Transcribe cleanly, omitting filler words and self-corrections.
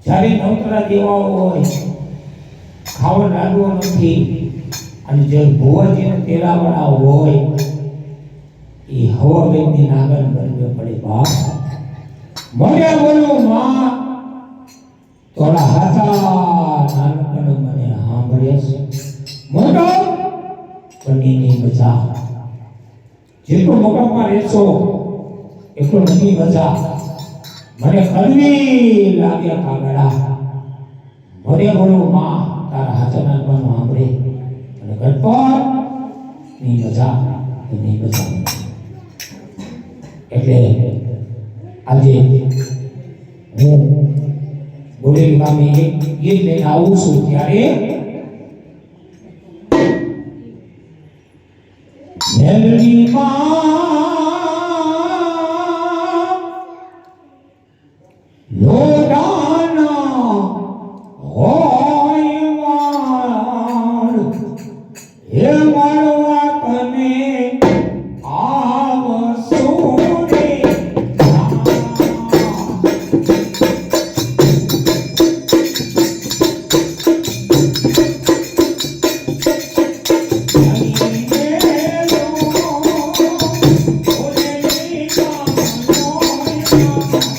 જ્યારે નવતરા દેવાઓ હોય ખાવા લાડવો નથી અને જે ભુવાજીને તેલાવાળા હોય એ હવા બેનની નાગન બનવે પડે બાપ મને બોલો માં થોડા હાથા નાનકડો મને સાંભળે છે મોટો બનીની મજા જેટલો મોટામાં રહેશો એટલો નથી મજા મને કડવી લાગે કાગડા મને બોલો માં તારા હાથના નાનકડો સાંભળે અને ગણપત ની મજા એની મજા એટલે આજે હું બોલેલી ગામે એક ગીત લઈને આવું છું ત્યારે મેલડી માં લોડાના હોય વાળ હે મળવા તને Thank you.